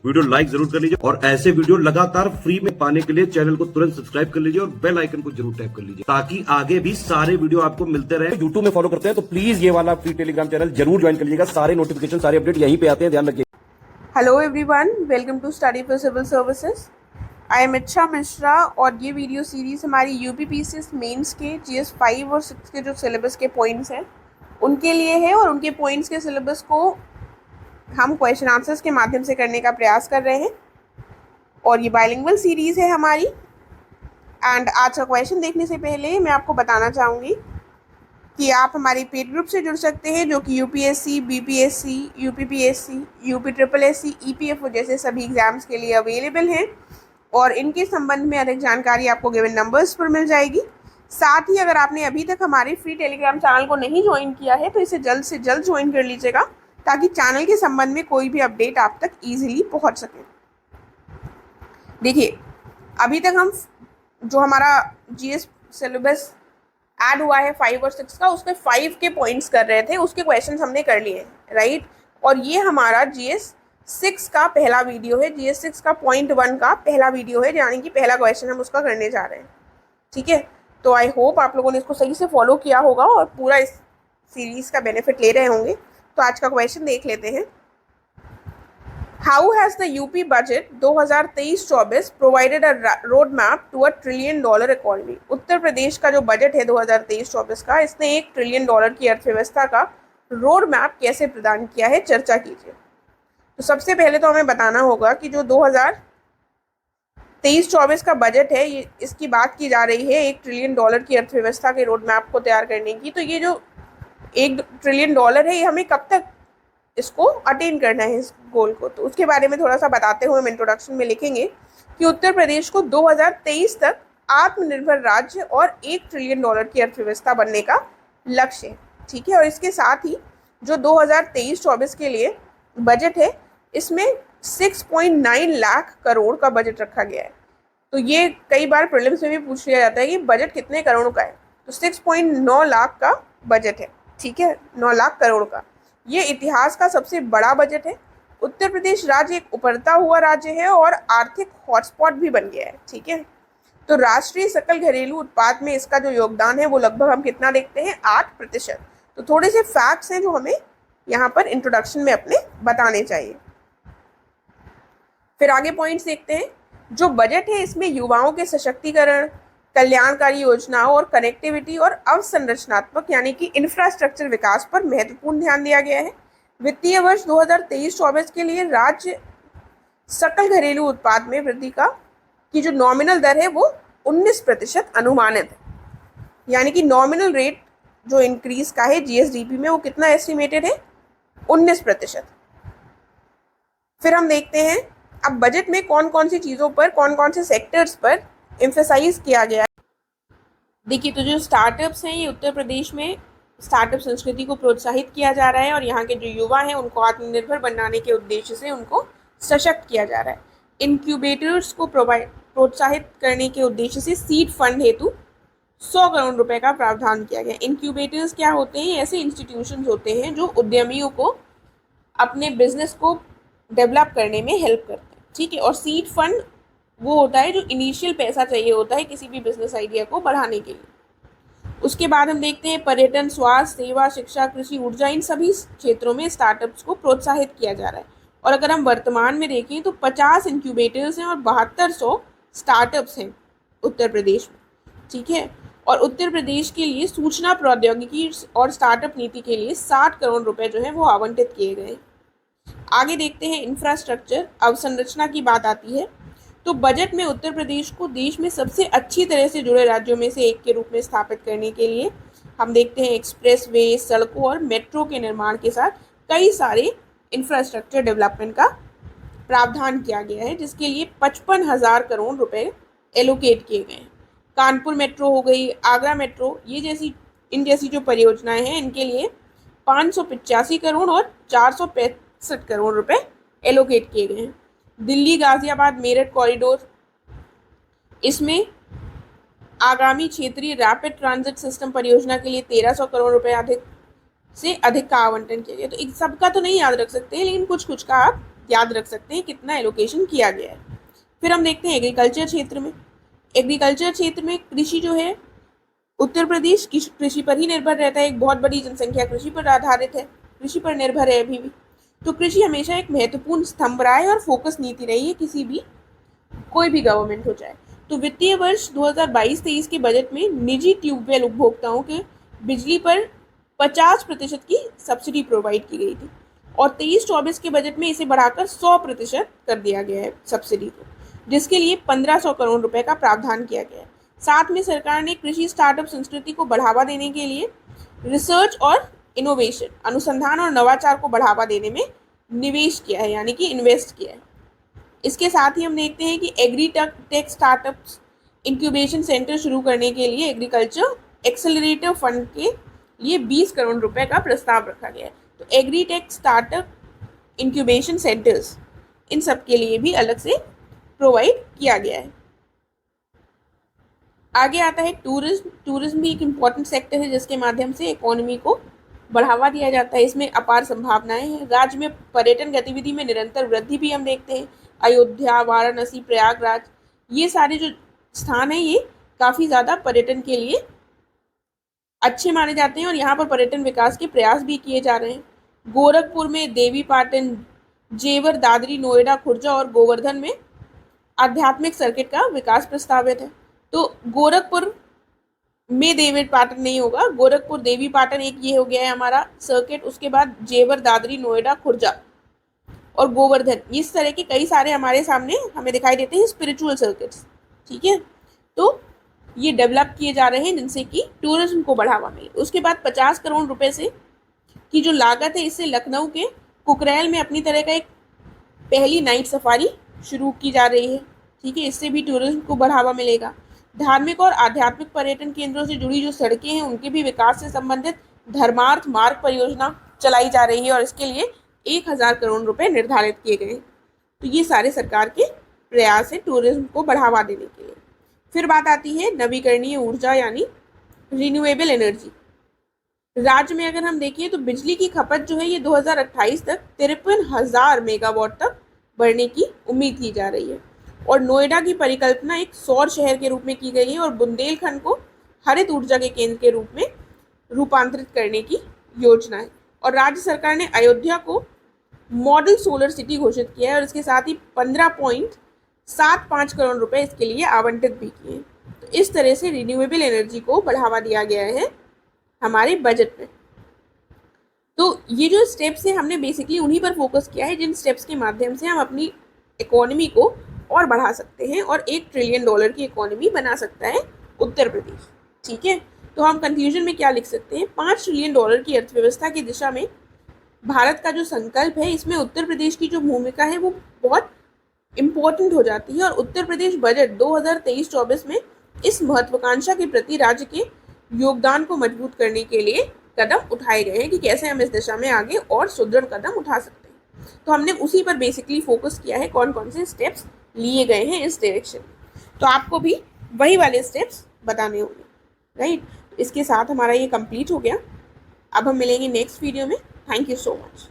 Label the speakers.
Speaker 1: Video like जरूर कर लीजिए और ऐसे वीडियो लगातार फ्री में पाने के लिए चैनल को तुरंत सब्सक्राइब कर लीजिए और बेल आइकन को जरूर टैप कर लीजिए ताकि आगे भी सारे वीडियो आपको मिलते रहे। यूट्यूब में फॉलो करते हैं तो प्लीज ये वाला फ्री टेलीग्राम चैनल जरूर ज्वाइन कर लीजिएगा। सारे नोटिफिकेशन सारे अपडेट यहीं पे आते हैं, ध्यान रखिए।
Speaker 2: Hello everyone, welcome to study for civil services. I am Ichha Mishra और ये वीडियो सीरीज़ हमारी यूपीपीसीएस मेंस के जीएस 5 और 6 के जो सिलेबस के पॉइंट्स हैं उनके लिए है और उनके पॉइंट्स के सिलेबस को हम क्वेश्चन आंसर्स के माध्यम से करने का प्रयास कर रहे हैं और ये बाइलिंगुअल सीरीज़ है हमारी। एंड आज का क्वेश्चन देखने से पहले मैं आपको बताना चाहूँगी कि आप हमारी पेड ग्रुप से जुड़ सकते हैं जो कि UPSC, BPSC, UPPSC, UP triple SC, EPFO जैसे सभी एग्ज़ाम्स के लिए अवेलेबल हैं और इनके संबंध में अधिक जानकारी आपको गिवन नंबर्स पर मिल जाएगी। साथ ही अगर आपने अभी तक हमारे फ्री टेलीग्राम चैनल को नहीं ज्वाइन किया है तो इसे जल्द से जल्द ज्वाइन कर लीजिएगा ताकि चैनल के संबंध में कोई भी अपडेट आप तक ईजिली पहुंच सके। देखिए, अभी तक हम जो हमारा जीएस सिलेबस ऐड हुआ है 5 और 6 का, उसके 5 के पॉइंट्स कर रहे थे, उसके क्वेश्चंस हमने कर लिए हैं, राइट। और ये हमारा जीएस 6 का पहला वीडियो है, जीएस 6 का पॉइंट 1 का पहला वीडियो है, यानी कि पहला क्वेश्चन हम उसका करने जा रहे हैं, ठीक है। तो आई होप आप लोगों ने इसको सही से फॉलो किया होगा और पूरा इस सीरीज़ का बेनिफिट ले रहे होंगे। तो आज का क्वेश्चन देख लेते हैं। How has the UP budget 2023-24 provided a road map to $1 trillion economy. Uttar Pradesh का जो बजट है 2023-24 का, इसने $1 ट्रिलियन की अर्थव्यवस्था का रोड मैप कैसे प्रदान किया है, चर्चा कीजिए। तो सबसे पहले तो हमें बताना होगा कि जो 2023-24 का बजट है, ये इसकी बात की जा रही है $1 ट्रिलियन की अर्थव्यवस्था के रोड मैप को तैयार करने की। तो ये जो $1 ट्रिलियन है, ये हमें कब तक इसको अटेन करना है, इस गोल को, तो उसके बारे में थोड़ा सा बताते हुए हम इंट्रोडक्शन में लिखेंगे कि उत्तर प्रदेश को 2023 तक आत्मनिर्भर राज्य और $1 ट्रिलियन की अर्थव्यवस्था बनने का लक्ष्य है, ठीक है। और इसके साथ ही जो 2023-24 के लिए बजट है, इसमें 6.9 लाख करोड़ का बजट रखा गया है। तो ये कई बार प्रीलिम्स में भी पूछ लिया जाता है कि बजट कितने करोड़ का है, तो 6.9 लाख का बजट है, ठीक है, 9 लाख करोड़ का। ये इतिहास का सबसे बड़ा बजट है। उत्तर प्रदेश राज्य एक उभरता हुआ राज्य है और आर्थिक हॉटस्पॉट भी बन गया है, ठीक है। तो राष्ट्रीय सकल घरेलू उत्पाद में इसका जो योगदान है वो लगभग हम कितना देखते हैं, 8%। तो थोड़े से फैक्ट्स हैं जो हमें यहाँ पर इंट्रोडक्शन में अपने बताने चाहिए। फिर आगे पॉइंट्स देखते हैं। जो बजट है इसमें युवाओं के सशक्तिकरण, कल्याणकारी योजनाओं और कनेक्टिविटी और अवसंरचनात्मक यानी कि इंफ्रास्ट्रक्चर विकास पर महत्वपूर्ण ध्यान दिया गया है। वित्तीय वर्ष 2023-24 के लिए राज्य सकल घरेलू उत्पाद में वृद्धि की जो नॉमिनल दर है वो 19% अनुमानित है, यानी कि नॉमिनल रेट जो इंक्रीज का है जीएसडीपी में वो कितना एस्टिमेटेड है, 19%। फिर हम देखते हैं अब बजट में कौन कौन सी चीज़ों पर, कौन कौन से सेक्टर्स पर एम्फेसाइज किया गया है। देखिए, तो जो स्टार्टअप्स हैं, ये उत्तर प्रदेश में स्टार्टअप संस्कृति को प्रोत्साहित किया जा रहा है और यहाँ के जो युवा हैं उनको आत्मनिर्भर बनाने के उद्देश्य से उनको सशक्त किया जा रहा है। इनक्यूबेटर्स को प्रोत्साहित करने के उद्देश्य से सीड फंड हेतु 100 करोड़ रुपए का प्रावधान किया गया। इनक्यूबेटर्स क्या होते हैं, ऐसे इंस्टीट्यूशंस होते हैं जो उद्यमियों को अपने बिजनेस को डेवलप करने में हेल्प करते हैं, ठीक है। और सीड फंड वो होता है जो इनिशियल पैसा चाहिए होता है किसी भी बिजनेस आइडिया को बढ़ाने के लिए। उसके बाद हम देखते हैं पर्यटन, स्वास्थ्य सेवा, शिक्षा, कृषि, ऊर्जा, इन सभी क्षेत्रों में स्टार्टअप्स को प्रोत्साहित किया जा रहा है। और अगर हम वर्तमान में देखें तो 50 इंक्यूबेटर्स हैं और 7200 स्टार्टअप्स हैं उत्तर प्रदेश में, ठीक है। और उत्तर प्रदेश के लिए सूचना प्रौद्योगिकी और स्टार्टअप नीति के लिए 60 करोड़ रुपए जो है वो आवंटित किए गए। आगे देखते हैं इंफ्रास्ट्रक्चर, अवसंरचना की बात आती है तो बजट में उत्तर प्रदेश को देश में सबसे अच्छी तरह से जुड़े राज्यों में से एक के रूप में स्थापित करने के लिए हम देखते हैं एक्सप्रेसवे, सड़कों और मेट्रो के निर्माण के साथ कई सारे इंफ्रास्ट्रक्चर डेवलपमेंट का प्रावधान किया गया है, जिसके लिए 55,000 करोड़ रुपए एलोकेट किए गए हैं। कानपुर मेट्रो हो गई, आगरा मेट्रो, इन जैसी जो परियोजनाएं हैं इनके लिए 585 करोड़ और 465 करोड़ रुपए एलोकेट किए गए हैं। दिल्ली गाजियाबाद मेरठ कॉरिडोर, इसमें आगामी क्षेत्रीय रैपिड ट्रांजिट सिस्टम परियोजना के लिए 1300 करोड़ रुपए अधिक का आवंटन किया गया। तो इन सबका तो नहीं याद रख सकते, लेकिन कुछ का आप याद रख सकते हैं कितना एलोकेशन किया गया है। फिर हम देखते हैं एग्रीकल्चर क्षेत्र में। एग्रीकल्चर क्षेत्र में कृषि जो है, उत्तर प्रदेश कृषि पर ही निर्भर रहता है। एक बहुत बड़ी जनसंख्या कृषि पर आधारित है, कृषि पर निर्भर है अभी भी। तो कृषि हमेशा एक महत्वपूर्ण स्तंभ रहा है और फोकस नीति रही है किसी भी कोई भी गवर्नमेंट हो जाए। तो वित्तीय वर्ष 2022-23 के बजट में निजी ट्यूबवेल उपभोक्ताओं के बिजली पर 50% की सब्सिडी प्रोवाइड की गई थी और 23-24 के बजट में इसे बढ़ाकर 100% कर दिया गया है सब्सिडी को, जिसके लिए 1500 करोड़ रुपए का प्रावधान किया गया है। साथ में सरकार ने कृषि स्टार्टअप संस्कृति को बढ़ावा देने के लिए रिसर्च और इनोवेशन, अनुसंधान और नवाचार को बढ़ावा देने में निवेश किया है, यानी कि इन्वेस्ट किया है। इसके साथ ही हम देखते हैं कि agri tech startups incubation centre शुरू करने के लिए एग्रीकल्चर एक्सेलरेटर फंड के लिए 20 करोड़ रुपए का प्रस्ताव रखा गया है। तो agri tech startup incubation centres, इन सब के लिए भी अलग से प्रोवाइड किया गया है। आगे आता है टूरिज्म। टूरिज्म भी एक इम्पॉर्टेंट सेक्टर है जिसके माध्यम से इकोनॉमी को बढ़ावा दिया जाता है। इसमें अपार संभावनाएं हैं। राज्य में पर्यटन गतिविधि में निरंतर वृद्धि भी हम देखते हैं। अयोध्या, वाराणसी, प्रयागराज, ये सारे जो स्थान हैं ये काफ़ी ज़्यादा पर्यटन के लिए अच्छे माने जाते हैं और यहाँ पर पर्यटन विकास के प्रयास भी किए जा रहे हैं। गोरखपुर में देवीपाटन, जेवर, दादरी, नोएडा, खुर्जा और गोवर्धन में आध्यात्मिक सर्किट का विकास प्रस्तावित है। तो गोरखपुर में देवीपाटन नहीं होगा, गोरखपुर देवीपाटन एक ये हो गया है हमारा सर्किट। उसके बाद जेवर, दादरी, नोएडा, खुर्जा और गोवर्धन, इस तरह के कई सारे हमारे सामने हमें दिखाई देते हैं स्पिरिचुअल सर्किट्स। ठीक है, तो ये डेवलप किए जा रहे हैं जिनसे कि टूरिज्म को बढ़ावा मिले। उसके बाद 50 करोड़ रुपए से की जो लागत है, इससे लखनऊ के कुकरेल में अपनी तरह का एक पहली नाइट सफारी शुरू की जा रही है। ठीक है, इससे भी टूरिज्म को बढ़ावा मिलेगा। धार्मिक और आध्यात्मिक पर्यटन केंद्रों से जुड़ी जो सड़कें हैं उनके भी विकास से संबंधित धर्मार्थ मार्ग परियोजना चलाई जा रही है और इसके लिए 1000 करोड़ रुपए निर्धारित किए गए हैं। तो ये सारे सरकार के प्रयास है टूरिज्म को बढ़ावा देने के लिए। फिर बात आती है नवीकरणीय ऊर्जा यानी रिन्यूएबल एनर्जी। राज्य में अगर हम देखें तो बिजली की खपत जो है ये 2028 तक 53,000 मेगावाट तक बढ़ने की उम्मीद की जा रही है और नोएडा की परिकल्पना एक सौर शहर के रूप में की गई है और बुंदेलखंड को हरित ऊर्जा के केंद्र के रूप में रूपांतरित करने की योजना है। और राज्य सरकार ने अयोध्या को मॉडल सोलर सिटी घोषित किया है और इसके साथ ही 15.75 करोड़ रुपए इसके लिए आवंटित भी किए हैं। तो इस तरह से रिन्यूएबल एनर्जी को बढ़ावा दिया गया है हमारे बजट में। तो ये जो स्टेप्स हैं हमने बेसिकली उन्हीं पर फोकस किया है जिन स्टेप्स के माध्यम से हम अपनी इकोनॉमी को और बढ़ा सकते हैं और $1 ट्रिलियन की इकोनॉमी बना सकता है उत्तर प्रदेश। ठीक है, तो हम कंक्लूजन में क्या लिख सकते हैं, $5 ट्रिलियन की अर्थव्यवस्था की दिशा में भारत का जो संकल्प है, इसमें उत्तर प्रदेश की जो भूमिका है वो बहुत इम्पोर्टेंट हो जाती है और उत्तर प्रदेश बजट 2023-24 में इस महत्वाकांक्षा के प्रति राज्य के योगदान को मजबूत करने के लिए कदम उठाए गए हैं कि कैसे हम इस दिशा में आगे और सुदृढ़ कदम उठा सकते हैं। तो हमने उसी पर बेसिकली फोकस किया है, कौन कौन से स्टेप्स लिए गए हैं इस डायरेक्शन में। तो आपको भी वही वाले स्टेप्स बताने होंगे, राइट। इसके साथ हमारा ये कंप्लीट हो गया। अब हम मिलेंगे नेक्स्ट वीडियो में। Thank you so much.